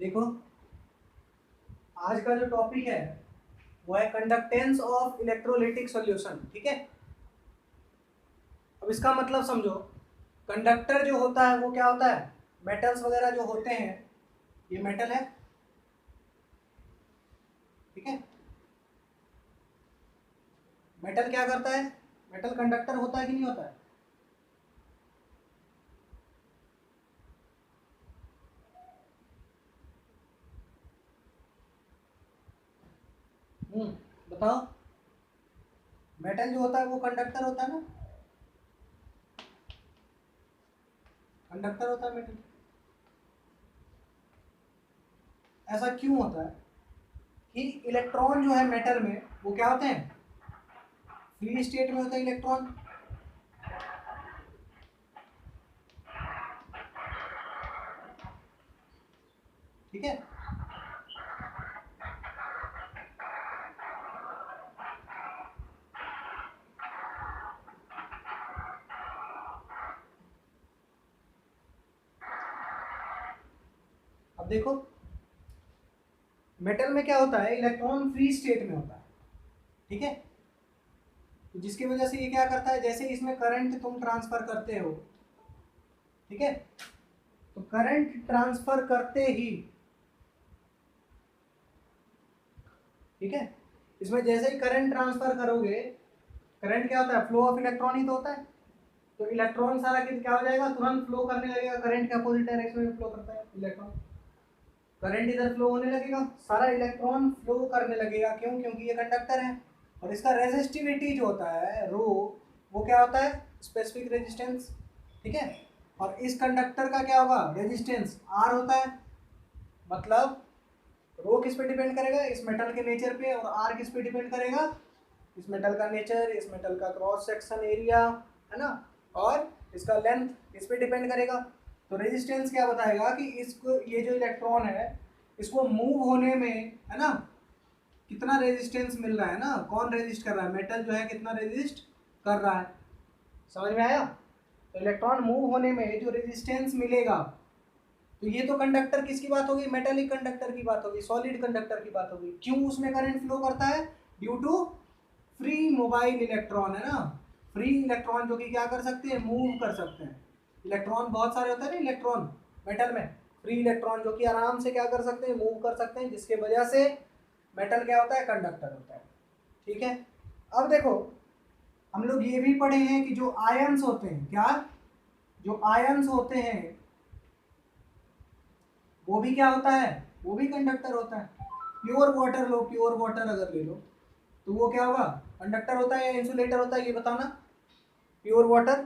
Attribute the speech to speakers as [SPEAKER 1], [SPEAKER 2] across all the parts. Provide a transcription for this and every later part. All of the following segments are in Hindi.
[SPEAKER 1] देखो, आज का जो टॉपिक है वो है कंडक्टेंस ऑफ इलेक्ट्रोलाइटिक सॉल्यूशन। ठीक है, अब इसका मतलब समझो। कंडक्टर जो होता है वो क्या होता है? मेटल्स वगैरह जो होते हैं, ये मेटल है। ठीक है, मेटल क्या करता है? मेटल कंडक्टर होता है कि नहीं होता है? बताओ। मेटल जो होता है वो कंडक्टर होता है ना? कंडक्टर होता है मेटल। ऐसा क्यों होता है कि इलेक्ट्रॉन जो है मेटल में वो क्या होते हैं? फ्री स्टेट में होता है इलेक्ट्रॉन। ठीक है, अब देखो, मेटल में क्या होता है? इलेक्ट्रॉन फ्री स्टेट में होता है। ठीक है, तो जिसकी वजह से ये क्या करता है, जैसे इसमें करंट तुम ट्रांसफर करते हो, ठीक है, तो करंट ट्रांसफर करते ही, ठीक है, इसमें जैसे ही करंट ट्रांसफर करोगे, करंट क्या होता है? फ्लो ऑफ इलेक्ट्रॉन ही तो होता है। तो इलेक्ट्रॉन सारा क्या हो जाएगा? तुरंत फ्लो करने लगेगा। करंट के अपोजिट डायरेक्शन में फ्लो करता है इलेक्ट्रॉन। करंट इधर फ्लो होने लगेगा, सारा इलेक्ट्रॉन फ्लो करने लगेगा। क्यों? क्योंकि ये कंडक्टर है। और इसका रेजिस्टिविटी जो होता है रो, वो क्या होता है? Specific resistance. ठीक है, और इस कंडक्टर का क्या होगा? रेजिस्टेंस आर होता है। मतलब रो किस पे डिपेंड करेगा? इस मेटल के नेचर पे। और आर किस पे डिपेंड करेगा? इस मेटल का नेचर, इस मेटल का क्रॉस सेक्शन एरिया, है ना, और इसका लेंथ इस पे डिपेंड करेगा। तो रेजिस्टेंस क्या बताएगा कि इसको, ये जो इलेक्ट्रॉन है, इसको मूव होने में, है ना, कितना रेजिस्टेंस मिल रहा है ना, कौन रेजिस्ट कर रहा है? मेटल जो है कितना रेजिस्ट कर रहा है। समझ में आया? तो इलेक्ट्रॉन मूव होने में जो रेजिस्टेंस मिलेगा, तो ये तो कंडक्टर किसकी बात होगी? मेटेलिक कंडक्टर की बात होगी, सॉलिड कंडक्टर की बात होगी। क्यों उसमें करंट फ्लो करता है? Due to free mobile electron, है ना, फ्री इलेक्ट्रॉन जो कि क्या कर सकते हैं? मूव कर सकते हैं। इलेक्ट्रॉन बहुत सारे होते हैं ना इलेक्ट्रॉन मेटल में, फ्री इलेक्ट्रॉन जो कि आराम से क्या कर सकते हैं? मूव कर सकते हैं, जिसके वजह से मेटल क्या होता है? कंडक्टर होता है। ठीक है, अब देखो, हम लोग ये भी पढ़े हैं कि जो आयंस होते हैं, क्या, जो आयंस होते हैं वो भी क्या होता है? वो भी कंडक्टर होता है। प्योर वाटर लो, प्योर वाटर अगर ले लो तो वो क्या होगा? कंडक्टर होता है या इंसुलेटर होता है? ये बताना। प्योर वाटर,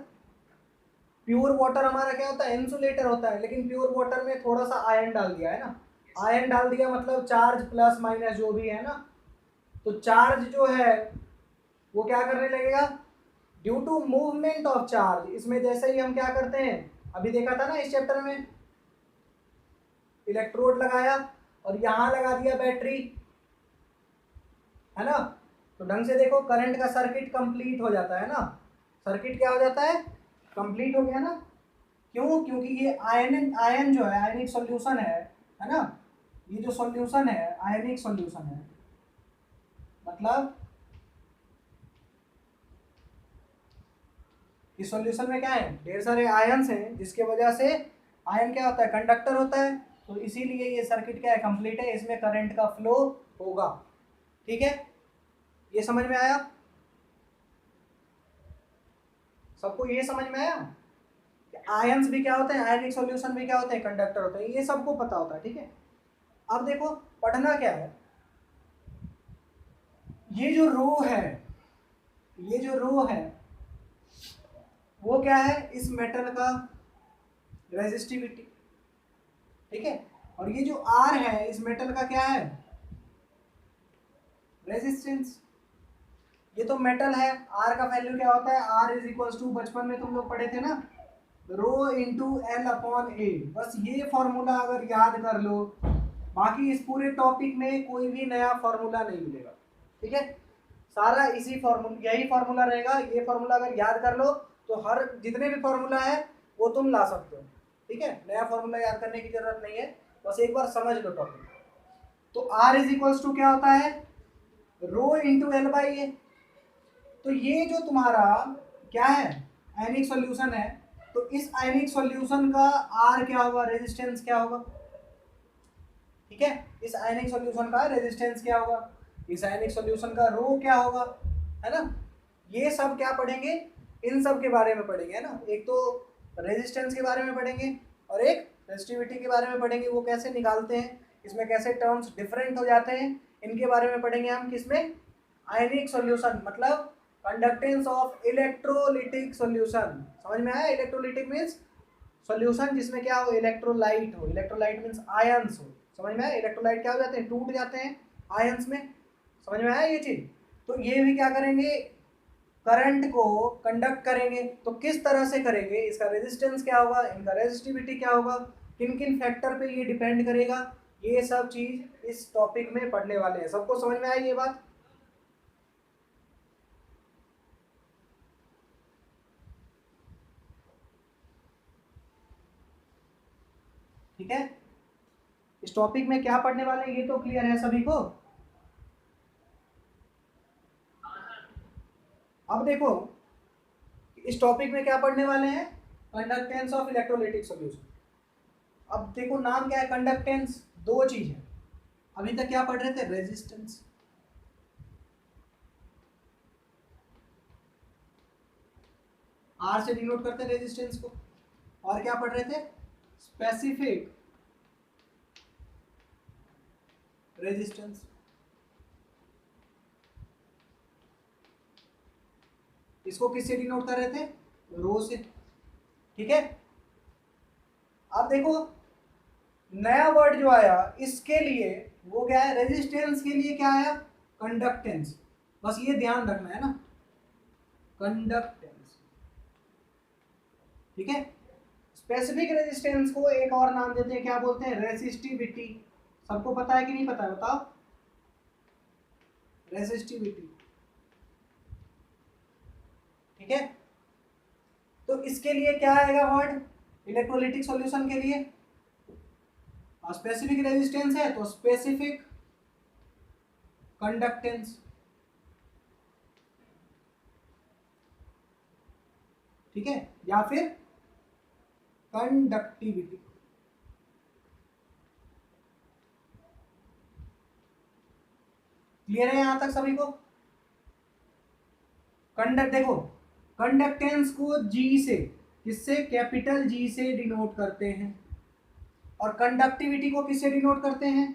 [SPEAKER 1] प्योर वाटर हमारा क्या होता है? इंसुलेटर होता है। लेकिन प्योर वाटर में थोड़ा सा आयन डाल दिया है ना, आयन डाल दिया मतलब चार्ज प्लस माइनस जो भी है ना, तो चार्ज जो है वो क्या करने लगेगा? Due to movement of charge, इसमें जैसे ही हम क्या करते हैं, अभी देखा था ना इस चैप्टर में, इलेक्ट्रोड लगाया और यहां लगा दिया बैटरी, है ना, तो ढंग से देखो, करंट का सर्किट कंप्लीट हो जाता है ना। सर्किट क्या हो जाता है? कंप्लीट हो गया ना। क्यों? क्योंकि ये आयन, आयन जो है आयनिक सॉल्यूशन है ना, ये जो सॉल्यूशन है आयनिक सॉल्यूशन है, मतलब इस सॉल्यूशन में क्या है? ढेर सारे आयन्स हैं, जिसके वजह से आयन क्या होता है? कंडक्टर होता है। तो इसीलिए ये सर्किट क्या है? कंप्लीट है, इसमें करंट का फ्लो होगा। ठीक है, ये समझ में आया? सबको ये समझ में आया? आयंस भी क्या होते हैं? आयनिक सॉल्यूशन भी क्या होते हैं? कंडक्टर होते हैं। ये सबको पता होता है। ठीक है, अब देखो, पढ़ना क्या है, ये जो रो है, ये जो रो है वो क्या है? इस मेटल का रेजिस्टिविटी। ठीक है, और ये जो आर है इस मेटल का क्या है? रेजिस्टेंस। ये तो मेटल है, आर का वैल्यू क्या होता है? आर इज इक्वल टू, बचपन में तुम लोग पढ़े थे ना, रो इंटू एल अपॉन ए। बस ये फॉर्मूला अगर याद कर लो, बाकी इस पूरे टॉपिक में कोई भी नया फॉर्मूला नहीं मिलेगा। ठीक है, सारा इसी फॉर्मूला, यही फॉर्मूला रहेगा। ये फॉर्मूला अगर याद कर लो तो हर जितने भी फॉर्मूला है वो तुम ला सकते हो। ठीक है, नया फॉर्मूला याद करने की जरूरत नहीं है, बस एक बार समझ लो टॉपिक। तो R इज इक्वल्स टू क्या होता है, rho into L by A. तो ये जो तुम्हारा क्या है, आयनिक सॉल्यूशन है, तो इस आयनिक सॉल्यूशन का R क्या होगा, रेजिस्टेंस क्या होगा, ठीक है, इस आयनिक सॉल्यूशन का रेजिस्टेंस क्या होगा, इस आयनिक सॉल्यूशन का रो क्या होगा, है ना। ये सब क्या पढ़ेंगे, इन सब के बारे में पढ़ेंगे, है ना। एक तो रेजिस्टेंस के बारे में पढ़ेंगे और एक रेजिस्टिविटी के बारे में पढ़ेंगे, वो कैसे निकालते हैं, इसमें कैसे टर्म्स डिफरेंट हो जाते हैं, इनके बारे में पढ़ेंगे हम। किसमें, आयनिक सॉल्यूशन, मतलब कंडक्टेंस ऑफ इलेक्ट्रोलिटिक सॉल्यूशन। समझ में आया, इलेक्ट्रोलिटिक मीन्स सॉल्यूशन जिसमें क्या हो, इलेक्ट्रोलाइट हो, इलेक्ट्रोलाइट मीन्स आयंस हो। समझ में आया, इलेक्ट्रोलाइट क्या हो जाते हैं, टूट जाते हैं आयंस में। समझ में आया ये चीज। तो ये भी क्या करेंगे, करंट को कंडक्ट करेंगे। तो किस तरह से करेंगे, इसका रेजिस्टेंस क्या होगा, इनका रेजिस्टिविटी क्या होगा, किन किन फैक्टर पे ये डिपेंड करेगा, ये सब चीज इस टॉपिक में पढ़ने वाले हैं। सबको समझ में आई ये बात। ठीक है, इस टॉपिक में क्या पढ़ने वाले हैं ये तो क्लियर है सभी को। अब देखो इस टॉपिक में क्या पढ़ने वाले हैं, कंडक्टेंस ऑफ इलेक्ट्रोलाइटिक सॉल्यूशन। अब देखो नाम क्या है, कंडक्टेंस, दो चीज है। अभी तक क्या पढ़ रहे थे, रेजिस्टेंस, आर से डिनोट करते हैं रेजिस्टेंस को। और क्या पढ़ रहे थे, स्पेसिफिक रेजिस्टेंस। इसको किससे डिनोट कर रहे थे, रो से, ठीक है। अब देखो नया वर्ड जो आया इसके लिए, वो क्या है, रेजिस्टेंस के लिए क्या आया, कंडक्टेंस। बस ये ध्यान रखना है ना, कंडक्टेंस, ठीक है। स्पेसिफिक रेजिस्टेंस को एक और नाम देते हैं, क्या बोलते हैं, रेसिस्टिविटी। सबको पता है कि नहीं पता है, बताओ, रेसिस्टिविटी, ठीक है। तो इसके लिए क्या आएगा वर्ड, इलेक्ट्रोलाइटिक सॉल्यूशन के लिए स्पेसिफिक रेजिस्टेंस है तो स्पेसिफिक कंडक्टेंस, ठीक है, या फिर कंडक्टिविटी। क्लियर है यहां तक सभी को। कंडक्ट देखो, कंडक्टेंस को जी से, किससे, कैपिटल जी से डिनोट करते हैं, और कंडक्टिविटी को किससे डिनोट करते हैं,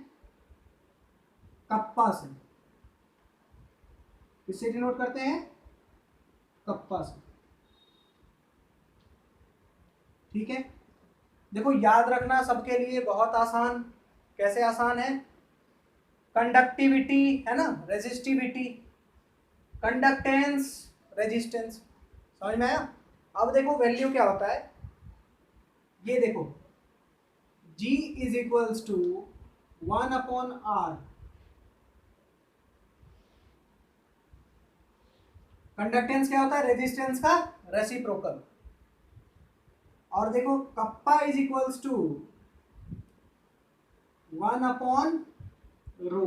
[SPEAKER 1] कप्पा से। किससे डिनोट करते हैं, कप्पा से, ठीक है। देखो याद रखना सबके लिए बहुत आसान, कैसे आसान है, कंडक्टिविटी है ना, रेजिस्टिविटी, कंडक्टेंस, रेजिस्टेंस। समझ में आया। अब देखो वैल्यू क्या होता है, ये देखो G is equals to 1/R। Conductance क्या होता है, रेजिस्टेंस का रेसिप्रोकल। और देखो कप्पा इज इक्वल्स टू 1/रो।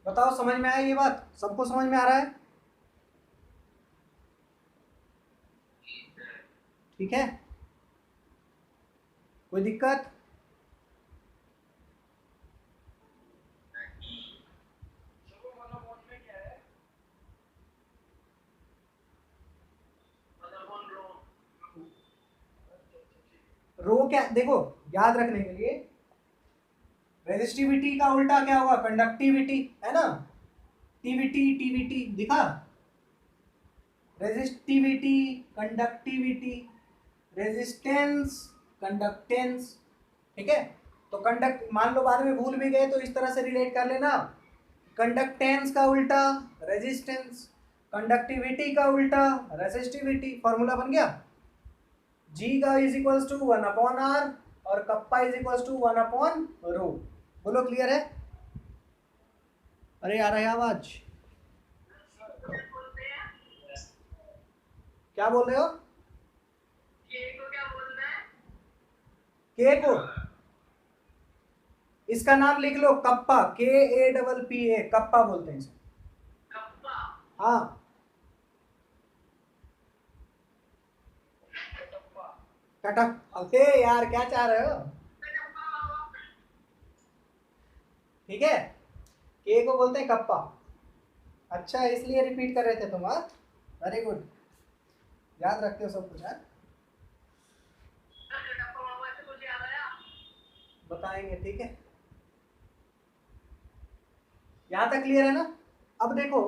[SPEAKER 1] बताओ समझ में आया ये बात, सबको समझ में आ रहा है, ठीक है, कोई दिक्कत। रो क्या, देखो याद रखने के लिए, रेजिस्टिविटी का उल्टा क्या होगा, कंडक्टिविटी, है ना, टीवीटी, टीवीटी दिखा, रेजिस्टिविटी, कंडक्टिविटी, रेजिस्टेंस, कंडक्टेंस, ठीक है। तो कंडक्ट मान लो बाद में भूल भी गए तो इस तरह से रिलेट कर लेना, कंडक्टेंस का उल्टा रेजिस्टेंस, कंडक्टिविटी का उल्टा रेसिस्टिविटी। फॉर्मूला बन गया, जी का इज इक्वल्स टू 1/R और कप्पा इज इक्वल्स टू 1/रो। बोलो क्लियर है। अरे आ रहा है आवाज, क्या बोल रहे हो, के को, इसका नाम लिख लो कप्पा, KAPPA, कप्पा बोलते हैं इसे। हाँ कटक, अरे यार क्या चाह रहे हो? ठीक है, के को बोलते हैं कप्पा। अच्छा इसलिए रिपीट कर रहे थे तुम? हाँ वेरी गुड, याद रखते हो सब कुछ। हाँ बताएंगे, ठीक है। यहां तक क्लियर है ना? अब देखो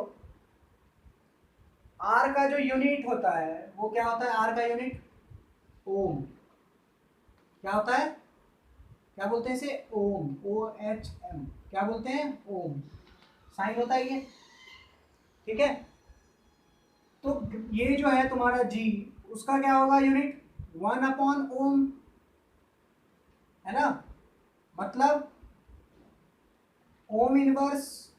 [SPEAKER 1] आर का जो यूनिट होता है वो क्या होता है? आर का यूनिट ओम। क्या होता है? क्या बोलते हैं इसे? ओम, OHM। क्या बोलते हैं? ओम। साइन होता है ये, ठीक है। तो ये जो है तुम्हारा जी, उसका क्या होगा यूनिट? 1/ओम, है ना। मतलब ओम इनवर्स,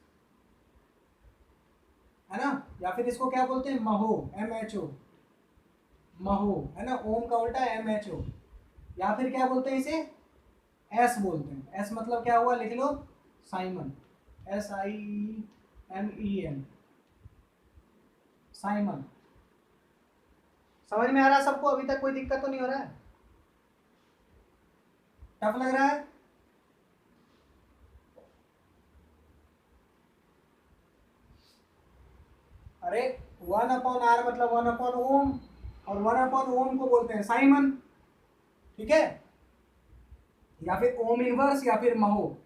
[SPEAKER 1] है ना। या फिर इसको क्या बोलते हैं? महो, MHO, महो, है ना। ओम का उल्टा MHO। या फिर क्या बोलते हैं इसे? एस बोलते हैं। एस मतलब क्या हुआ? लिख लो साइमन, SIMEN, साइमन। समझ में आ रहा है सबको? अभी तक कोई दिक्कत तो नहीं हो रहा है? टफ लग रहा है? अरे 1/R मतलब 1/ओम, और 1/ओम को बोलते हैं साइमन, ठीक है। या फिर ओम इनवर्स या फिर महो।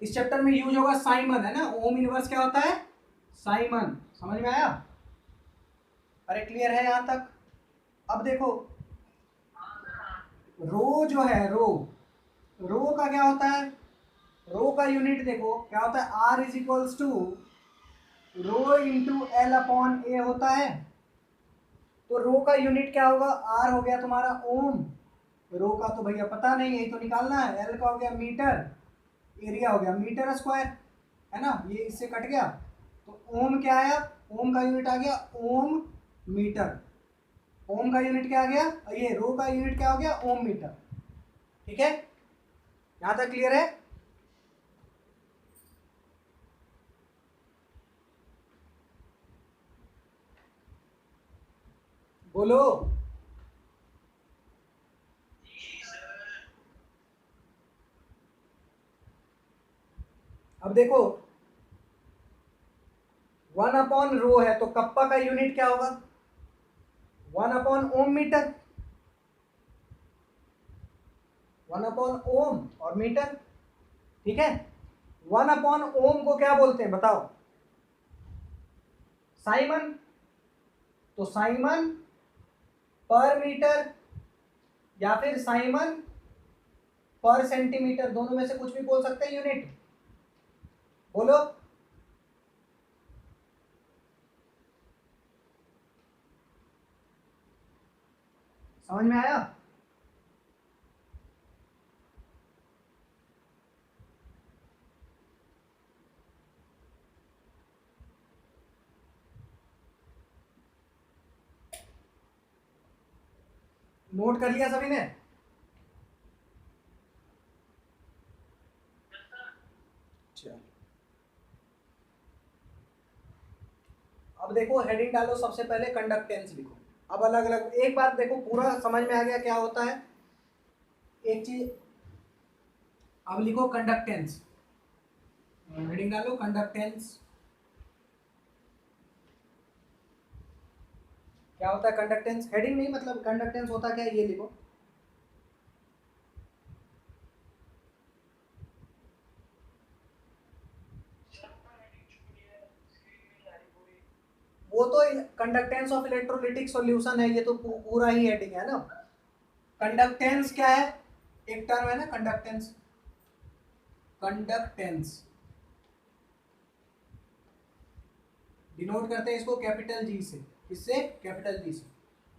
[SPEAKER 1] इस चैप्टर में यूज होगा साइमन, है ना। ओम इनवर्स क्या होता है? साइमन। समझ में आया? अरे क्लियर है यहां तक? अब देखो रो जो है, रो का क्या होता है? रो का यूनिट देखो क्या होता है? R is equals to rho into L/A होता है। तो रो का यूनिट क्या होगा? R हो गया तुम्हारा ओम, रो का तो भैया पता नहीं, यही तो निकालना है। L का हो गया मीटर, एरिया हो गया मीटर स्क्वायर, है ना। ये इससे कट गया, तो ओम क्या आया? ओम का यूनिट आ गया ओम मीटर। ओम का यूनिट क्या आ गया? ये रो का यूनिट क्या हो गया? ओम मीटर, ठीक है। यहां तक क्लियर है? बोलो। अब देखो 1/रो है, तो कप्पा का यूनिट क्या होगा? 1/ओम मीटर, 1/ओम और मीटर, ठीक है। 1/ओम को क्या बोलते हैं बताओ? साइमन। तो साइमन पर मीटर या फिर साइमन पर सेंटीमीटर, दोनों में से कुछ भी बोल सकते हैं यूनिट। बोलो। समझ में आया? नोट कर लिया सभी ने? चलो अब देखो हेडिंग डालो, सबसे पहले कंडक्टेंस लिखो। अब अलग अलग एक बार देखो, पूरा समझ में आ गया क्या होता है? एक चीज अब लिखो कंडक्टेंस, हेडिंग डालो कंडक्टेंस। क्या होता है कंडक्टेंस? हेडिंग नहीं, मतलब कंडक्टेंस होता क्या है ये लिखो। वो तो कंडक्टेंस ऑफ इलेक्ट्रोलिटिक सॉल्यूशन है, ये तो पूरा ही हेडिंग है ना। कंडक्टेंस क्या है? एक टर्म है ना कंडक्टेंस। कंडक्टेंस डिनोट करते हैं इसको कैपिटल जी से। किससे? कैपिटल जी से।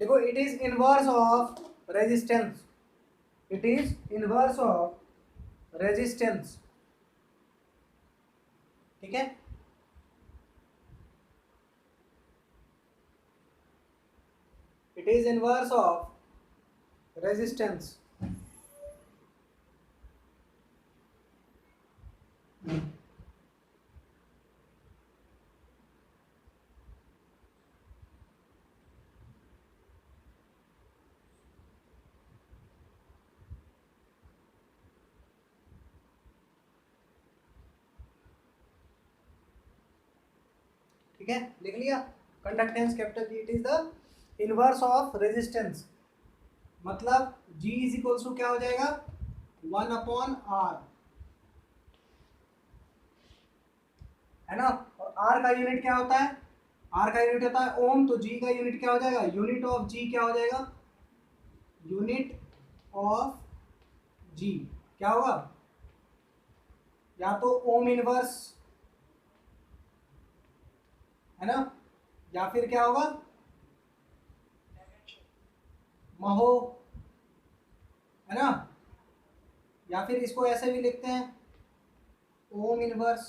[SPEAKER 1] देखो it is inverse of resistance, it is inverse of resistance, ठीक है। It is inverse of resistance. ठीक है, लिख लिया। Conductance capital G, it is the inverse of resistance, मतलब G इज इक्वल्स टू क्या हो जाएगा 1/R, है ना। और R का यूनिट क्या होता है, R का यूनिट होता है ओम, तो G का यूनिट क्या हो जाएगा, यूनिट ऑफ G क्या हो जाएगा, यूनिट ऑफ G क्या होगा, या तो ओम इनवर्स, है ना, या फिर क्या होगा महो, है ना, या फिर इसको ऐसे भी लिखते हैं ओम इनवर्स,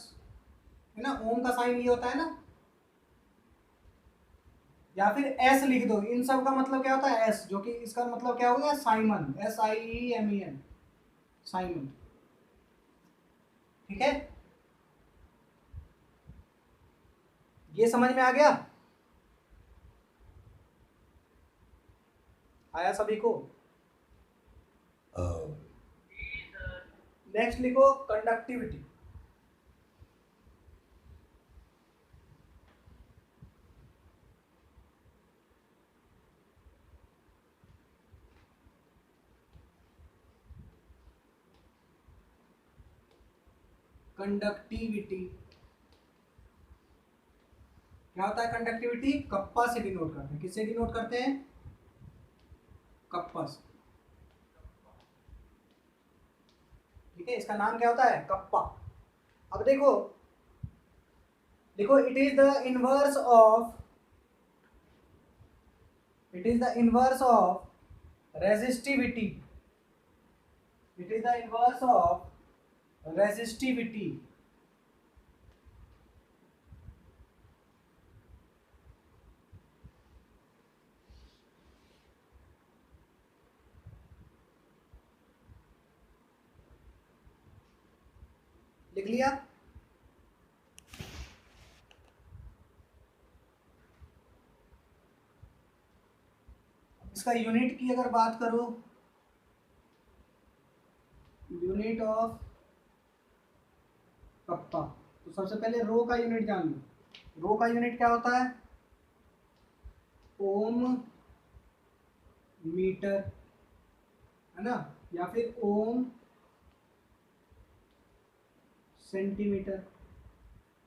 [SPEAKER 1] है ना, ओम का साइन ये होता है ना, या फिर एस लिख दो। इन सब का मतलब क्या होता है एस, जो कि इसका मतलब क्या हो गया साइमन, SIEMEN, साइमन, ठीक है। ये समझ में आ गया, आया सभी को। नेक्स्ट लिखो कंडक्टिविटी। कंडक्टिविटी क्या होता है, कंडक्टिविटी कप्पा से डिनोट करते हैं, किससे डिनोट करते हैं, कप्पा से, ठीक है, इसका नाम क्या होता है कप्पा। अब देखो देखो, it is the inverse of, it is the inverse of resistivity, it is the inverse of resistivity, लिख लिया। इसका यूनिट की अगर बात करो, यूनिट ऑफ कप्पा, तो सबसे पहले रो का यूनिट जान लो। रो का यूनिट क्या होता है, ओम मीटर, है ना, या फिर ओम सेंटीमीटर,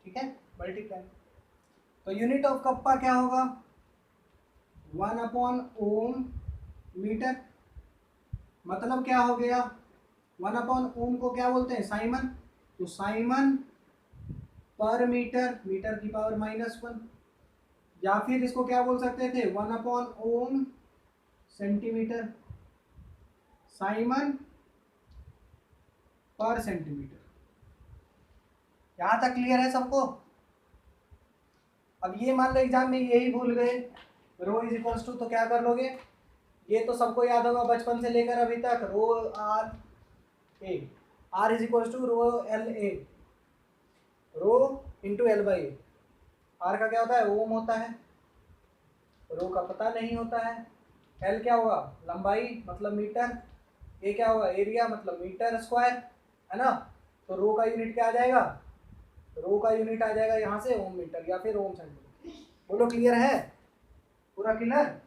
[SPEAKER 1] ठीक है, मल्टीप्लाई। तो यूनिट ऑफ कप्पा क्या होगा 1/ओम मीटर, मतलब क्या हो गया 1/ओम को क्या बोलते हैं साइमन, तो साइमन पर मीटर, मीटर की पावर -1, या फिर इसको क्या बोल सकते थे 1/ओम सेंटीमीटर, साइमन पर सेंटीमीटर। यहां तक क्लियर है सबको। अब ये मान लो एग्जाम में यही भूल गए, रो इज इक्वल्स टू, तो क्या कर लोगे, ये तो सबको याद होगा बचपन से लेकर अभी तक, rho R A, R is equals to rho L A, rho into L by A. R का क्या होता है ओम होता है, रो का पता नहीं होता है, एल क्या होगा लंबाई मतलब मीटर, ए क्या होगा एरिया मतलब मीटर स्क्वायर, है ना। तो रो का यूनिट क्या आ जाएगा, रो का यूनिट आ जाएगा यहाँ से ओम मीटर या फिर ओम सेंटीमीटर। बोलो क्लियर है, पूरा क्लियर,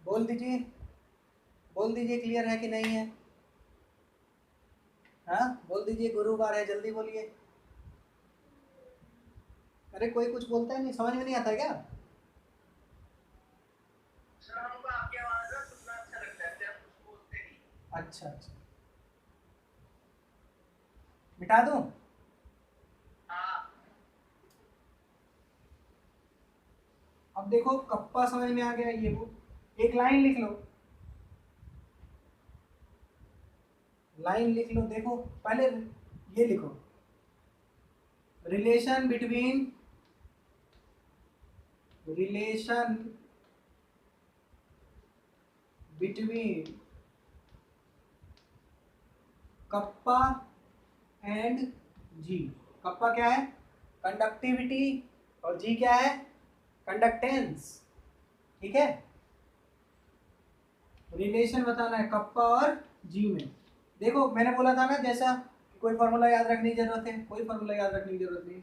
[SPEAKER 1] बोल दीजिए, बोल दीजिए क्लियर है कि नहीं है, हाँ बोल दीजिए, गुरुवार है जल्दी बोलिए। अरे कोई कुछ बोलता है नहीं, समझ में नहीं आता क्या,
[SPEAKER 2] आपकी आवाज ना सुनना अच्छा लगता है, आप कुछ बोलते नहीं।
[SPEAKER 1] अच्छा अच्छा, मिटा दूं,
[SPEAKER 2] हाँ
[SPEAKER 1] अब देखो कप्पा समझ में आ गया, ये वो एक लाइन लिख लो, लाइन लिख लो, देखो पहले ये लिखो, relation between, relation between kappa and G. कप्पा क्या है कंडक्टिविटी, और जी क्या है कंडक्टेंस, ठीक है, रिलेशन बताना है कप्पा और जी में। देखो मैंने बोला था ना, जैसा कोई फॉर्मूला याद रखने की जरूरत है? कोई फॉर्मूला याद रखने की जरूरत नहीं।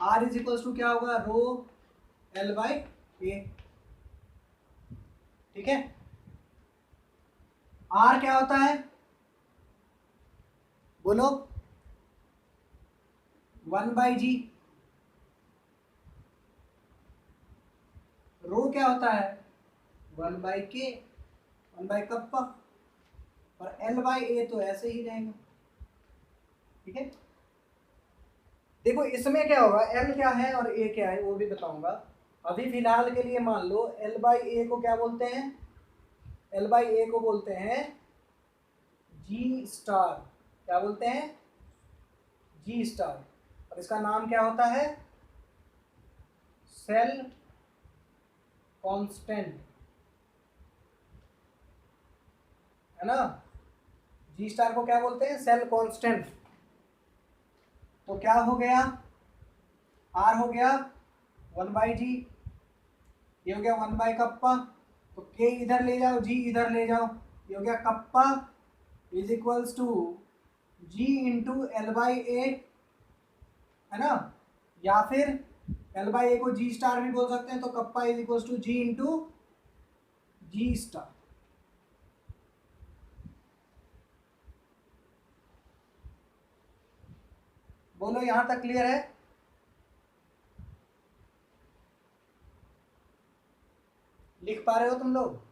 [SPEAKER 1] आर इज इक्वल्स टू क्या होगा, रो एल बाई ए। ठीक है, आर क्या होता है बोलो, 1/g। रो क्या होता है, 1/k, 1/कप्पा, और L/A तो ऐसे ही रहेगा। ठीक है, देखो इसमें क्या होगा, L क्या है और A क्या है वो भी बताऊंगा। अभी फिलहाल के लिए मान लो L/A को क्या बोलते हैं, L/A को बोलते हैं G स्टार। क्या बोलते हैं, G स्टार। और इसका नाम क्या होता है, सेल कांस्टेंट, है ना। G स्टार को क्या बोलते हैं, सेल कांस्टेंट। तो क्या हो गया, R हो गया 1/g, ये हो गया 1/कप्पा। तो K इधर ले जाओ, G इधर ले जाओ, ये हो गया kappa is equals to G into L/A, है ना। या फिर L/A को G स्टार भी बोल सकते हैं, तो kappa is equals to G into G star. बोलो यहां तक क्लियर है? लिख पा रहे हो तुम लोग?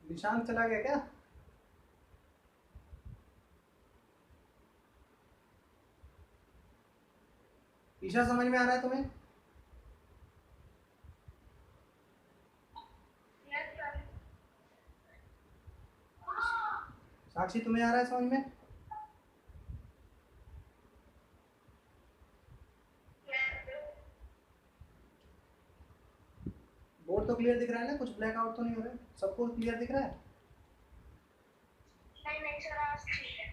[SPEAKER 1] निशान चला गया क्या? ईशा समझ में आ रहा है तुम्हें? साक्षी तुम्हें आ रहा है समझ में? बोर्ड तो क्लियर दिख रहा है ना, कुछ ब्लैक आउट तो नहीं हो रहा है, सबको क्लियर दिख रहा है?
[SPEAKER 2] नहीं सर, आज ठीक है।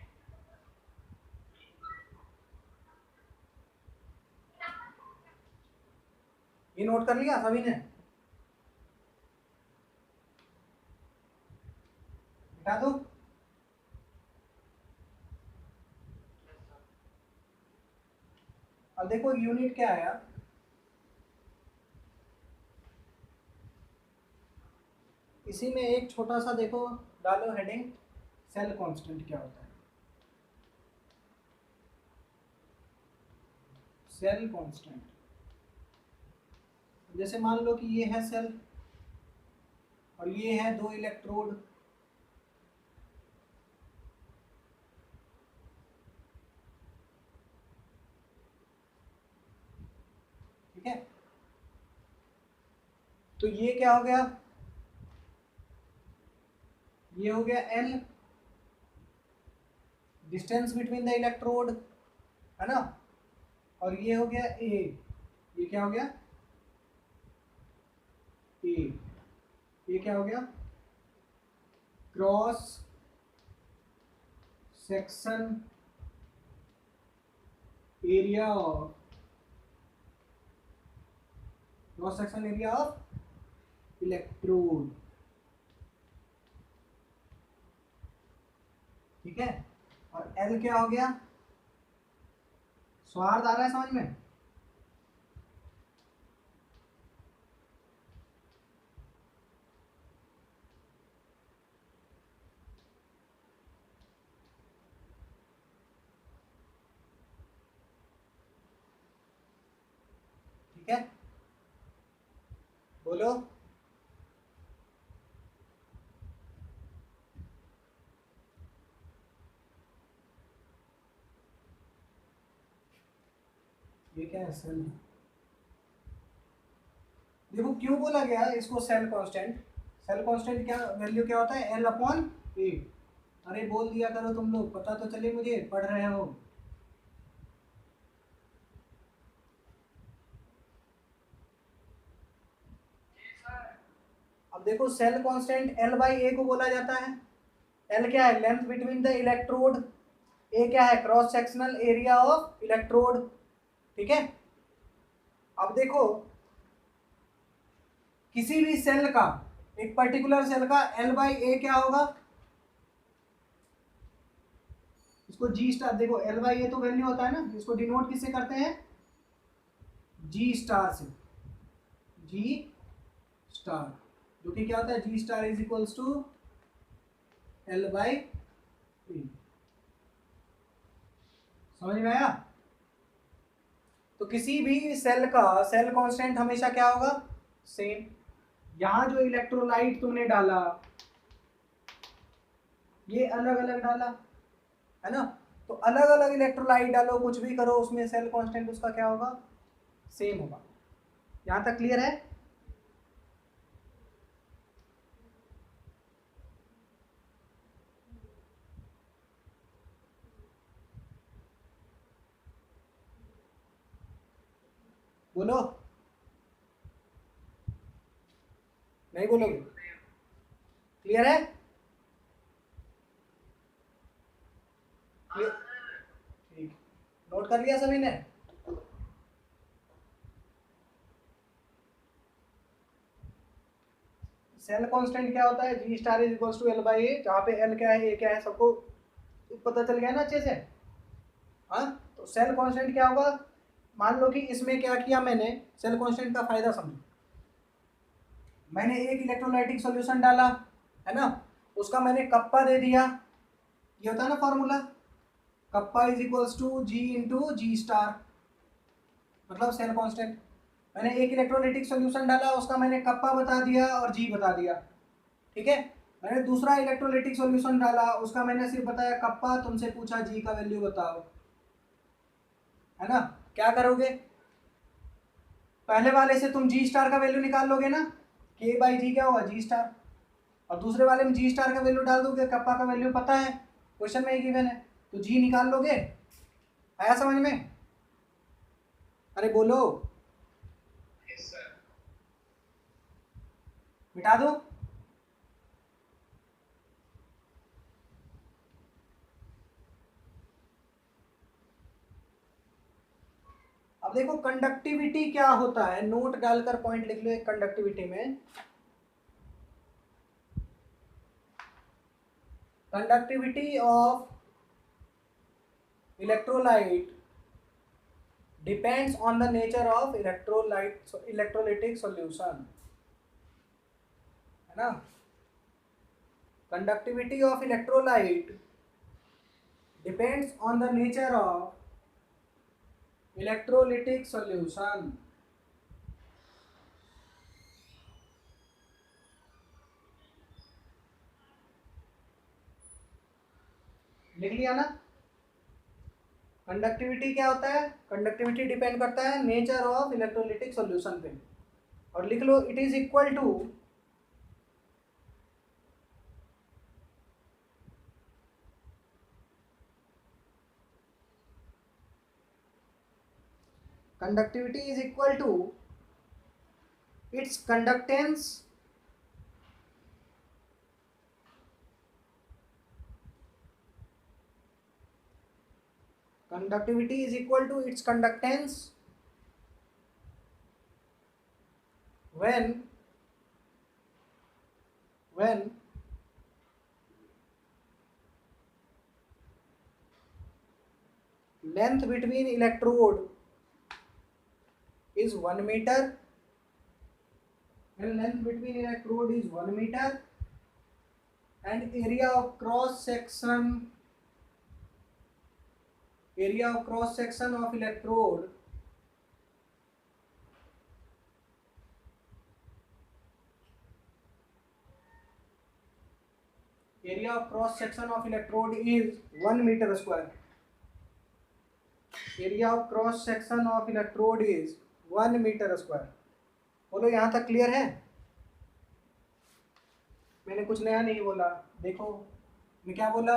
[SPEAKER 1] ये नोट कर लिया सभी ने? हटा दो। अब देखो यूनिट क्या आया, इसी में एक छोटा सा देखो डालो हेडिंग, सेल कांस्टेंट क्या होता है। सेल कांस्टेंट, जैसे मान लो कि ये है सेल और ये है 2 इलेक्ट्रोड, ठीक है। तो ये क्या हो गया, ये हो गया L, distance between the electrode, है ना। और ये हो गया A, ये क्या हो गया A, ये क्या हो गया cross section area of, cross section area of electrode, ठीक है। और L क्या हो गया, स्वार्थ आ रहा है समझ में? ठीक है, बोलो। ये क्या है, सेल। देखो क्यों बोला गया इसको सेल कांस्टेंट, सेल कांस्टेंट क्या वैल्यू क्या होता है, L/A। अरे बोल दिया करो तुम लोग, पता तो चले मुझे, पढ़ रहे हो। अब देखो cell constant L by A को बोला जाता है। L क्या है? Length between the electrode. A क्या है? Cross sectional area of electrode. ठीक है। अब देखो किसी भी सेल का, एक पर्टिकुलर सेल का L बाई ए क्या होगा? इसको जी स्टार, देखो L बाई ए तो वैल्यू होता है ना, इसको डिनोट किससे करते हैं? जी स्टार से। जी स्टार, जो कि क्या होता है? G star is equals to L by A. समझ में आया? तो किसी भी सेल का सेल कांस्टेंट हमेशा क्या होगा? सेम। यहां जो इलेक्ट्रोलाइट तुमने डाला, ये अलग अलग डाला है ना, तो अलग अलग इलेक्ट्रोलाइट डालो, कुछ भी करो, उसमें सेल कांस्टेंट उसका क्या होगा? सेम होगा। यहां तक क्लियर है? बोलो, नहीं बोलोगे? क्लियर है? ठीक, नोट कर लिया सभी ने? सेल कांस्टेंट क्या होता है? G star is equals to L by A, जहाँ पे एल क्या है, ए क्या है, सबको पता चल गया ना अच्छे से? हाँ, तो सेल कांस्टेंट क्या होगा? मान लो कि इसमें क्या किया मैंने, सेल कांस्टेंट का फायदा समझो। मैंने एक इलेक्ट्रोलाइटिक सॉल्यूशन डाला है ना, उसका मैंने कप्पा दे दिया, ये होता है ना formula, kappa is equals to G into G star, मतलब सेल कांस्टेंट। मैंने एक इलेक्ट्रोलाइटिक सॉल्यूशन डाला, उसका मैंने कप्पा बता दिया और जी बता दिया। ठीक है। मैंने दूसरा इलेक्ट्रोलाइटिक सॉल्यूशन डाला, उसका मैंने सिर्फ बताया कप्पा, तुमसे पूछा जी का वैल्यू बताओ, है ना? क्या करोगे? पहले वाले से तुम जी स्टार का वैल्यू निकाल लोगे ना, के बाई जी क्या होगा? जी स्टार। और दूसरे वाले में जी स्टार का वैल्यू डाल दोगे, कप्पा का वैल्यू पता है, क्वेश्चन में ही गिवन है, तो जी निकाल लोगे। आया समझ में? अरे बोलो, मिटा दो। अब देखो कंडक्टिविटी क्या होता है, नोट डालकर पॉइंट लिख लो एक कंडक्टिविटी में। Conductivity of electrolyte depends on the nature of electrolytic solution, है ना? Conductivity of electrolyte depends on the nature of electrolytic solution. लिख लिया ना? कंडक्टिविटी क्या होता है? कंडक्टिविटी डिपेंड करता है नेचर ऑफ इलेक्ट्रोलिटिक सॉल्यूशन पे। और लिख लो, it is equal to conductivity is equal to its conductance conductivity is equal to its conductance when length between electrode is 1 meter, when length between electrode is 1 meter and area of cross section of electrode is 1 meter square. Area of cross section of electrode is 1 meter square. बोलो यहाँ तक क्लियर है? मैंने कुछ नया नहीं बोला, देखो मैं क्या बोला,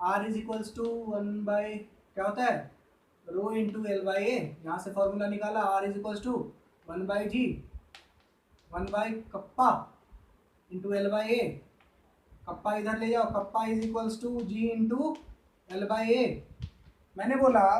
[SPEAKER 1] R is equals to 1 by क्या होता है, rho into L by A. यहाँ से फॉर्मूला निकाला, R is equals to 1 by G, 1 by kappa, into L by A. Kappa इधर ले जाओ, kappa is equals to G into L by A. मैंने बोला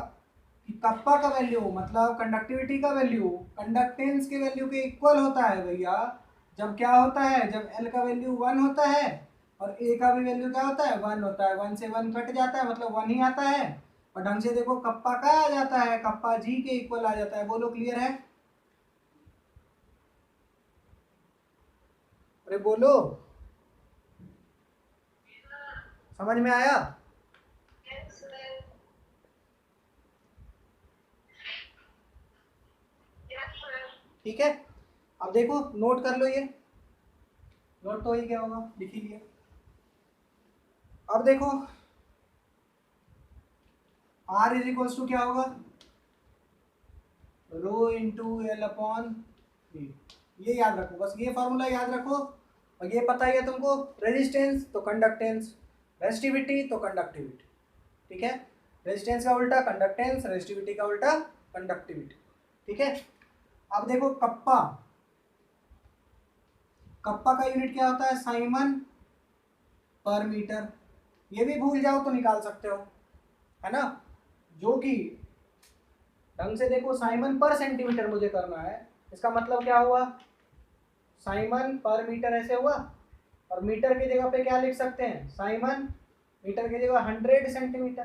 [SPEAKER 1] कि कप्पा का वैल्यू मतलब कंडक्टिविटी का वैल्यू कंडक्टेंस के वैल्यू के इक्वल होता है भैया। जब क्या होता है, जब एल का वैल्यू 1 होता है और ए का भी वैल्यू क्या होता है 1 होता है। 1 से 1 कट जाता है मतलब 1 ही आता है। और ढंग से देखो कप्पा का आ जाता है, कप्पा जी के इक्वल आ जाता है। बोलो क्लियर है? अरे बोलो, समझ में आया?
[SPEAKER 2] Yes, sir. Yes, sir.
[SPEAKER 1] ठीक है, अब देखो नोट कर लो, ये नोट तो ही क्या होगा, लिख ही लिया। अब देखो आर इज इक्वल्स टू क्या होगा, रो इंटू एल अपॉन वी। ये याद रखो, बस ये फॉर्मूला याद रखो। और ये पता ही है तुमको, रेजिस्टेंस तो कंडक्टेंस, रेजिस्टिविटी तो कंडक्टिविटी। ठीक है, रेजिस्टेंस का उल्टा कंडक्टेंस, रेजिस्टिविटी का उल्टा कंडक्टिविटी। ठीक है, अब देखो कप्पा, कप्पा का यूनिट क्या होता है, साइमन पर मीटर। ये भी भूल जाओ तो निकाल सकते हो, है ना। जो कि ढंग से देखो साइमन पर सेंटीमीटर मुझे करना है, इसका मतलब क्या हुआ, साइमन पर मीटर ऐसे हुआ। और मीटर की जगह पे क्या लिख सकते हैं, साइमन, मीटर की जगह 100 सेंटीमीटर।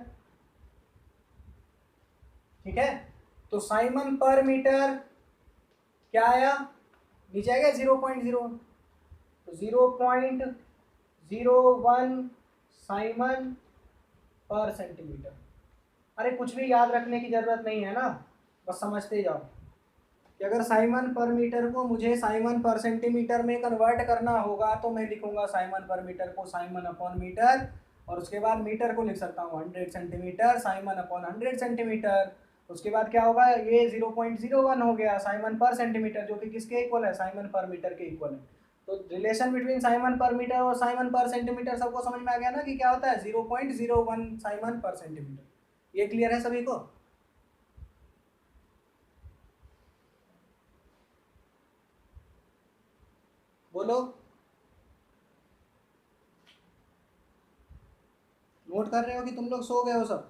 [SPEAKER 1] ठीक है, तो साइमन पर मीटर क्या आया, नीचे आएगा 0.0, तो 0.01 साइमन पर सेंटीमीटर। अरे कुछ भी याद रखने की जरूरत नहीं है ना, बस समझते जाओ कि अगर साइमन पर मीटर को मुझे साइमन पर सेंटीमीटर में कन्वर्ट करना होगा तो मैं लिखूंगा साइमन पर मीटर को साइमन अपॉन मीटर, और उसके बाद मीटर को लिख सकता हूँ 100 सेंटीमीटर, साइमन अपॉन 100 सेंटीमीटर। उसके बाद क्या होगा, ये 0.01 हो गया साइमन पर सेंटीमीटर, जो कि किसके इक्वल है, साइमन पर मीटर के इक्वल है। तो रिलेशन बिटवीन साइमन पर मीटर और साइमन पर सेंटीमीटर सबको समझ में आ गया ना, कि क्या होता है 0.01 साइमन पर सेंटीमीटर। ये क्लियर है सभी को? बोलो, नोट कर रहे हो कि तुम लोग सो गए हो सब?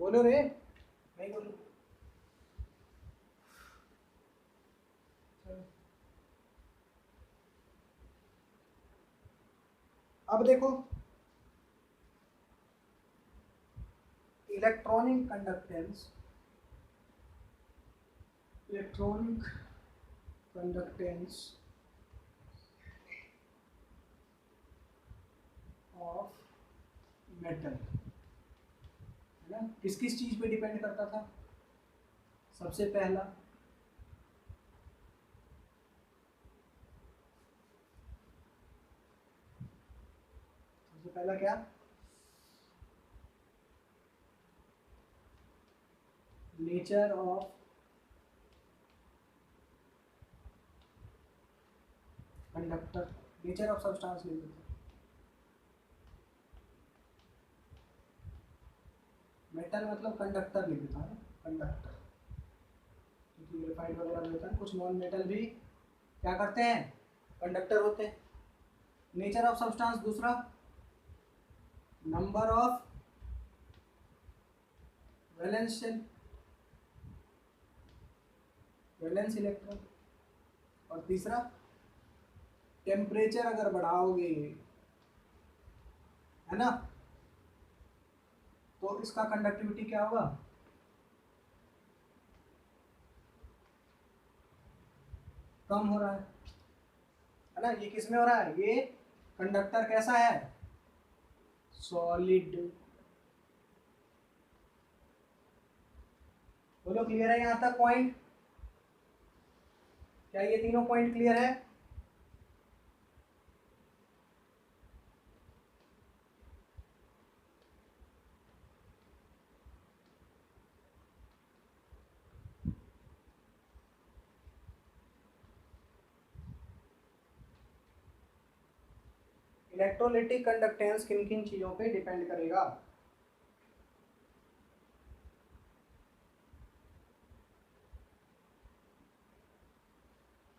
[SPEAKER 1] बोलो रे, नहीं बोलो। अब देखो electronic conductance, electronic conductance of metal, है ना, किस किस चीज पे डिपेंड करता था, सबसे पहला क्या, nature of conductor, nature of substance लिख देते हैं। मेटल मतलब कंडक्टर लिख देता है, कंडक्टर, क्योंकि ग्रेफाइट वगैरह होता है, कुछ नॉन मेटल भी क्या करते हैं, कंडक्टर होते हैं। नेचर ऑफ सब्सटेंस दूसरा, number of valence shell, valence electron, और तीसरा टेम्परेचर अगर बढ़ाओगे, है ना, तो इसका कंडक्टिविटी क्या होगा, कम हो रहा है ना। ये किस में हो रहा है, ये कंडक्टर कैसा है, सॉलिड। बोलो क्लियर है यहाँ तक पॉइंट? क्या ये तीनों पॉइंट क्लियर है? इलेक्ट्रोलिटिक कंडक्टेंस किन किन चीजों पे डिपेंड करेगा?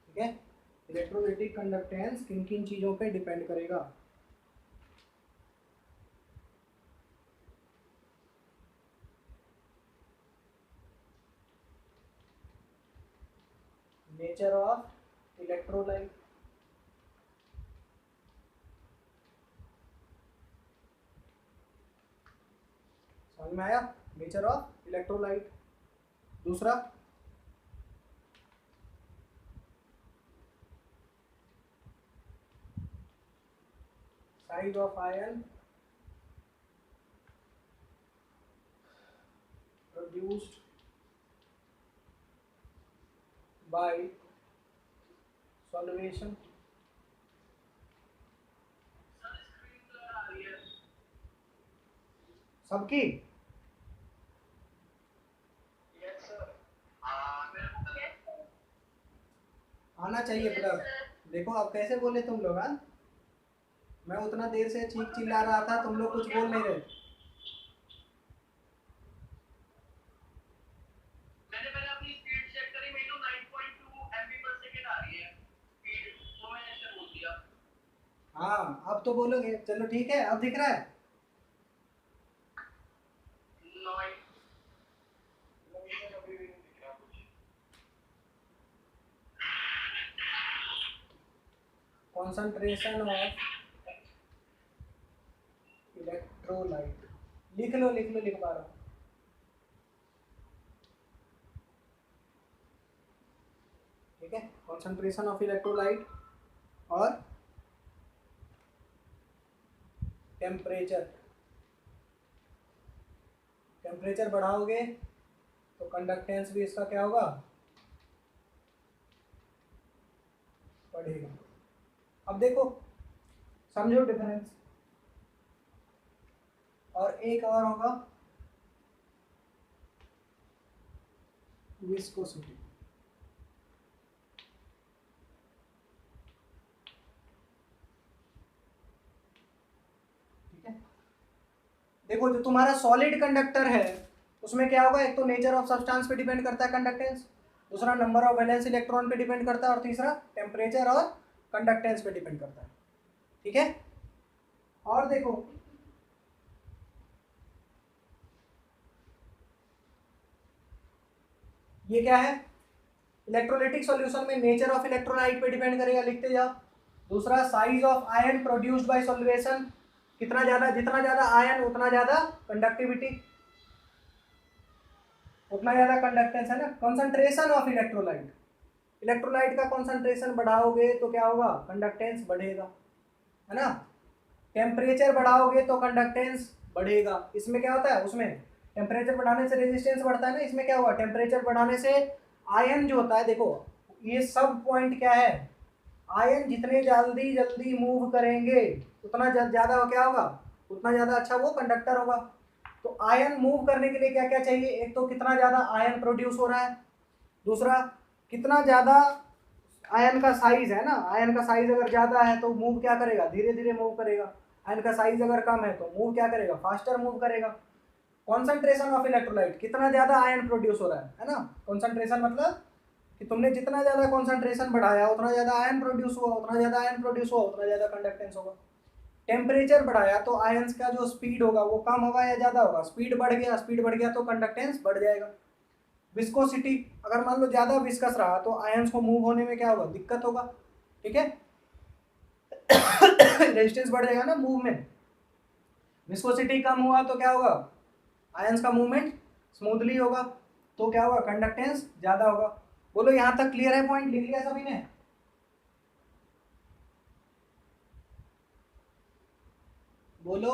[SPEAKER 1] ठीक है, इलेक्ट्रोलिटिक कंडक्टेंस किन किन चीजों पे डिपेंड करेगा? नेचर ऑफ इलेक्ट्रोलाइट, समझ में आया? Nature of electrolyte. दूसरा, size of ion produced by solvation.
[SPEAKER 2] Sir screen blur आ रही है।
[SPEAKER 1] सबकी?
[SPEAKER 2] Yes sir. मेरे को
[SPEAKER 1] आना चाहिए ब्लर। देखो अब कैसे बोले तुम लोग, हाँ? मैं उतना देर से चीख चिल्ला रहा था, तुम लोग कुछ बोल नहीं रहे।
[SPEAKER 2] मैंने पहले अपनी स्पीड चेक करी, मेरी तो 9.2 एमबी पर सेकंड आ रही है स्पीड, तो मैंने ऐसे बोल दिया।
[SPEAKER 1] हाँ अब तो बोलोगे, चलो ठीक है, अब दिख रहा है।
[SPEAKER 2] अभी भी नहीं दिख रहा कुछ।
[SPEAKER 1] कॉन्सेंट्रेशन ऑफ इलेक्ट्रोलाइट, लिख लो लिख लो, लिख पा रहा हूँ। ठीक है, कॉन्सेंट्रेशन ऑफ इलेक्ट्रोलाइट और टेम्परेचर। टेम्परेचर बढ़ाओगे तो कंडक्टेंस भी इसका क्या होगा? बढ़ेगा। अब देखो, समझो डिफरेंस। और एक और होगा विस्कोसिटी। ठीक है, देखो जो तुम्हारा सॉलिड कंडक्टर है उसमें क्या होगा? एक तो नेचर ऑफ सब्सटेंस पे डिपेंड करता है कंडक्टेंस, दूसरा नंबर ऑफ वैलेंस इलेक्ट्रॉन पे डिपेंड करता है, और तीसरा टेम्परेचर और कंडक्टेंस पे डिपेंड करता है। ठीक है, और देखो ये क्या है? इलेक्ट्रोलाइटिक सॉल्यूशन में नेचर ऑफ इलेक्ट्रोलाइट पे डिपेंड करेगा, लिखते जाओ। दूसरा, size of ion produced by solvation, कितना ज्यादा, जितना ज्यादा आयन उतना ज्यादा कंडक्टिविटी, उतना ज्यादा कंडक्टेंस, है ना। कंसंट्रेशन ऑफ इलेक्ट्रोलाइट, इलेक्ट्रोलाइट का कंसंट्रेशन बढ़ाओगे तो क्या होगा? कंडक्टेंस बढ़ेगा, है ना। टेम्परेचर बढ़ाओगे तो कंडक्टेंस बढ़ेगा। इसमें क्या होता है? उसमें टेम्परेचर बढ़ाने से रेजिस्टेंस बढ़ता है ना, इसमें क्या हुआ? टेम्परेचर बढ़ाने से आयन जो होता है, देखो ये सब पॉइंट क्या है? आयन जितने जल्दी जल्दी मूव करेंगे उतना ज्यादा क्या होगा? उतना ज्यादा अच्छा वो कंडक्टर होगा। तो आयन मूव करने के लिए क्या क्या चाहिए? एक तो कितना ज्यादा आयन प्रोड्यूस हो रहा है, दूसरा कितना ज्यादा आयन का साइज है ना। आयन का साइज अगर ज्यादा है तो मूव क्या करेगा? धीरे धीरे मूव करेगा। आयन का साइज अगर कम है तो मूव क्या करेगा? फास्टर मूव करेगा। कॉन्सेंट्रेशन ऑफ इलेक्ट्रोलाइट, कितना ज्यादा आयन प्रोड्यूस हो रहा है ना। कॉन्सेंट्रेशन मतलब कि तुमने जितना ज्यादा कॉन्सेंट्रेशन बढ़ाया उतना ज्यादा आयन प्रोड्यूस हुआ, उतना ज्यादा आयन प्रोड्यूस हुआ उतना ज्यादा कंडक्टेंस होगा। टेम्परेचर बढ़ाया तो आयंस का जो स्पीड होगा वो कम होगा या ज्यादा होगा? स्पीड बढ़ गया, स्पीड बढ़ गया तो कंडक्टेंस बढ़ जाएगा। विस्कोसिटी, अगर मान लो ज्यादा विस्कस रहा तो आयंस को मूव होने में क्या होगा? दिक्कत होगा। ठीक है, रेजिस्टेंस बढ़ जाएगा ना मूव में। विस्कोसिटी कम हुआ तो क्या होगा? आयंस का मूवमेंट स्मूथली होगा, तो क्या होगा? कंडक्टेंस ज्यादा होगा। बोलो यहां तक क्लियर है? पॉइंट लिख लिया सभी ने? बोलो।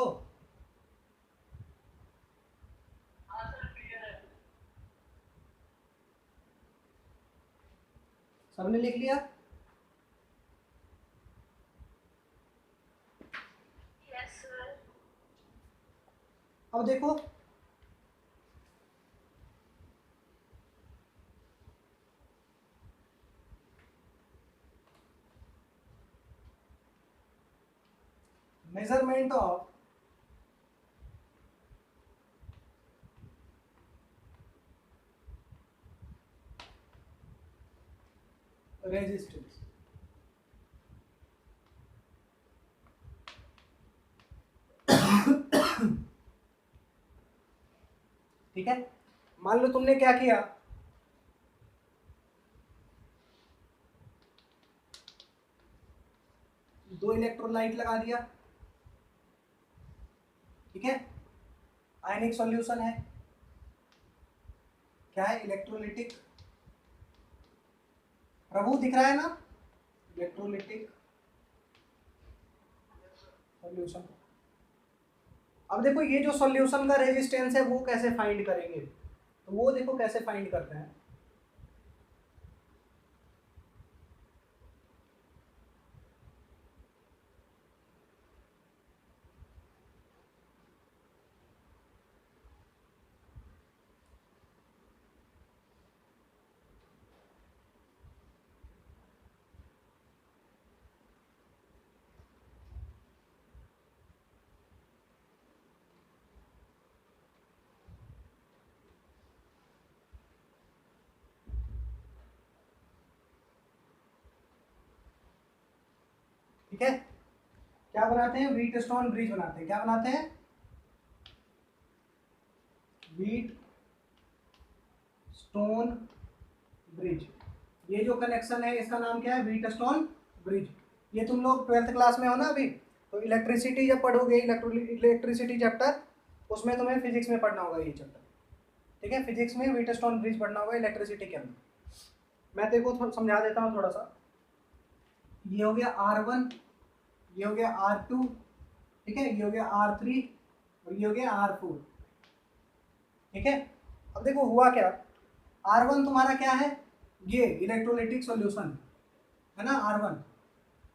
[SPEAKER 1] सबने लिख लिया?
[SPEAKER 2] Yes sir.
[SPEAKER 1] अब देखो मेजरमेंट ऑफ रेजिस्टेंस। ठीक है, मान लो तुमने क्या किया, दो इलेक्ट्रोलाइट लगा दिया, ठीक है, आयनिक सॉल्यूशन है, क्या है, इलेक्ट्रोलिटिक, प्रभु दिख रहा है ना, इलेक्ट्रोलिटिक सॉल्यूशन। अब देखो ये जो सॉल्यूशन का रेजिस्टेंस है वो कैसे फाइंड करेंगे, तो वो देखो कैसे फाइंड करते हैं। ठीक है, क्या बनाते हैं, व्हीट स्टोन ब्रिज बनाते हैं, क्या बनाते हैं, व्हीट स्टोन ब्रिज। ये जो कनेक्शन है इसका नाम क्या है, व्हीट स्टोन ब्रिज। ये तुम लोग 12th क्लास में हो ना अभी, तो इलेक्ट्रिसिटी जब पढ़ोगे, इलेक्ट्रिसिटी चैप्टर, उसमें तुम्हें फिजिक्स में पढ़ना होगा ये चैप्टर। ठीक है, फिजिक्स में व्हीट स्टोन ब्रिज पढ़ना होगा इलेक्ट्रिसिटी के अंदर। मैं तेरे को समझा देता हूँ थोड़ा सा। ये हो गया R1, ये हो गया R2, ठीक है, ये हो गया R3 और ये हो गया R4। ठीक है, अब देखो हुआ क्या, R1 तुम्हारा क्या है, ये इलेक्ट्रोलिटिक सॉल्यूशन है ना R1।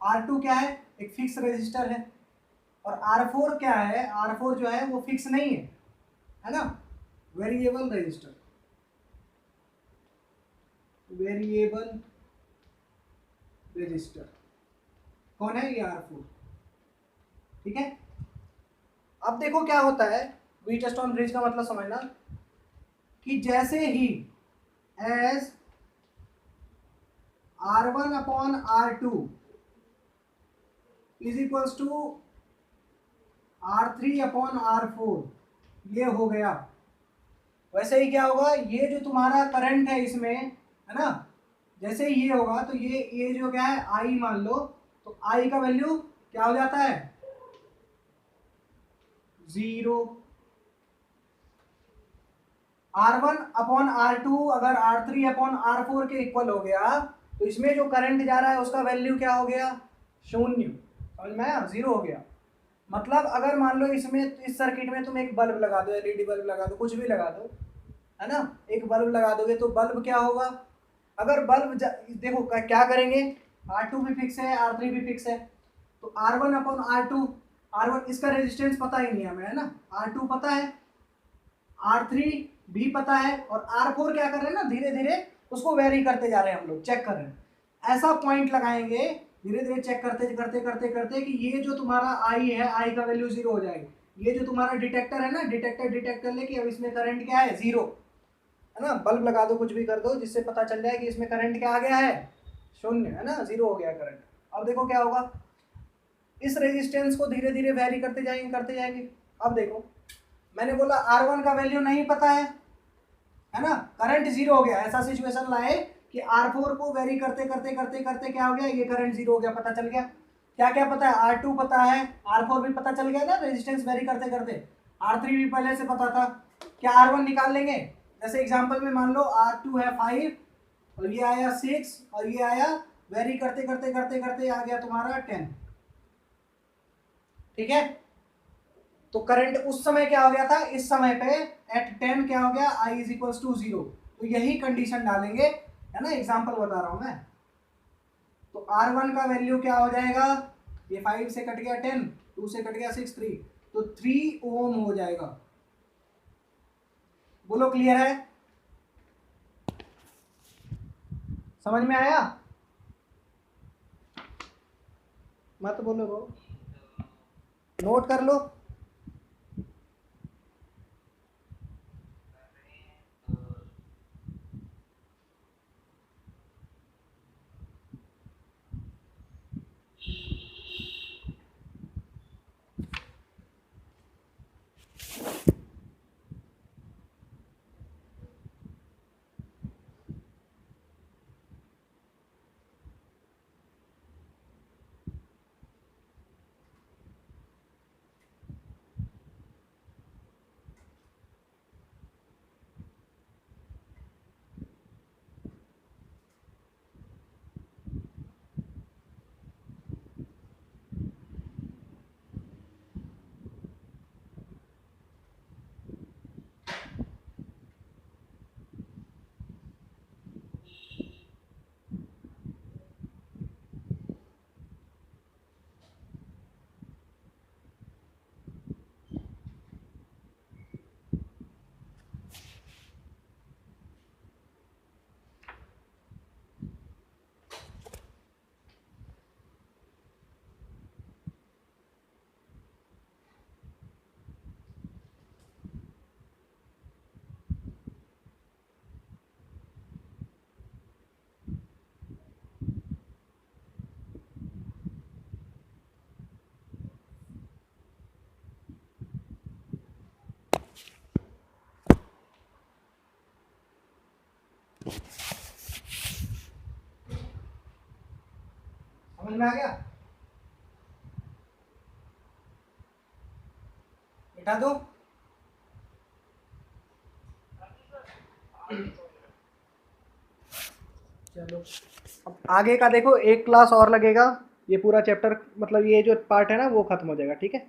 [SPEAKER 1] R2 क्या है, एक फिक्स रेजिस्टर है, और R4 क्या है, R4 जो है वो फिक्स नहीं है ना, वेरिएबल रेजिस्टर, वेरिएबल रेजिस्टर कौन है, ये R4। ठीक है, अब देखो क्या होता है, व्हीट स्टोन ब्रिज का मतलब समझना कि जैसे ही as R1 upon R2 is equals to R3 upon R4 ये हो गया, वैसे ही क्या होगा, ये जो तुम्हारा करंट है इसमें है ना, जैसे ही ये होगा तो ये जो क्या है I मान लो, तो I का वैल्यू क्या हो जाता है, 0। R1 अपॉन R2 अगर R3 अपॉन R4 के इक्वल हो गया तो इसमें जो करंट जा रहा है उसका वैल्यू क्या हो गया, 0। समझ में आया, 0 हो गया। मतलब अगर मान लो इसमें, इस सर्किट में तुम एक बल्ब लगा दो, एलईडी बल्ब लगा दो, कुछ भी लगा दो, है ना, एक बल्ब लगा दोगे तो बल्ब क्या होगा, अगर बल्ब देखो क्या करेंगे, R2 भी फिक्स है, R3 भी फिक्स है, तो R1 अपॉन R2, R1 इसका रेजिस्टेंस पता ही नहीं है हमें, है ना, R2 पता है, R3 भी पता है, और R4 क्या कर रहे हैं ना, धीरे धीरे उसको वेरी करते जा रहे हैं, हम लोग चेक कर रहे हैं। ऐसा पॉइंट लगाएंगे धीरे धीरे चेक करते करते करते करते कि ये जो तुम्हारा आई है, आई का वैल्यू 0 हो जाएगी। ये जो तुम्हारा डिटेक्टर है ना, डिटेक्टर डिटेक्ट कर ले कि अब इसमें करंट क्या है, 0 है ना, बल्ब लगा दो, कुछ भी कर दो, जिससे पता चल जाए कि इसमें करंट क्या आ गया है, 0 है ना, 0 हो गया करंट। अब देखो क्या होगा, इस रेजिस्टेंस को धीरे धीरे वेरी करते जाएंगे करते जाएंगे। अब देखो मैंने बोला R1 का वैल्यू नहीं पता है ना, करंट 0 हो गया, ऐसा सिचुएशन लाए कि R4 को वेरी करते करते करते करते क्या हो गया, ये करंट 0 हो गया, पता चल गया। क्या क्या पता है, R2 पता है, R4 भी पता चल गया ना, रेजिस्टेंस वेरी करते करते, R3 भी पहले से पता था। क्या R1 निकाल लेंगे, जैसे एग्जांपल में मान लो R2 है 5 और ये आया 6 और ये आया, वेरी करते करते करते करते आ गया तुम्हारा 10। ठीक है, तो करंट उस समय क्या हो गया था, इस समय पे एट 10 क्या हो गया, I इज इक्वल टू 0। तो यही कंडीशन डालेंगे, है ना, एग्जांपल बता रहा हूं मैं, तो R1 का वैल्यू क्या हो जाएगा, ये 5 से कट गया 10, 2 से कट गया 6, 3, तो 3 ओम हो जाएगा। बोलो क्लियर है, समझ में आया, मत बोलो रो, नोट कर लो। समझ में आ गया, मिटा दो। चलो अब आगे का देखो, एक क्लास और लगेगा, ये पूरा चैप्टर मतलब ये जो पार्ट है ना वो खत्म हो जाएगा, ठीक है।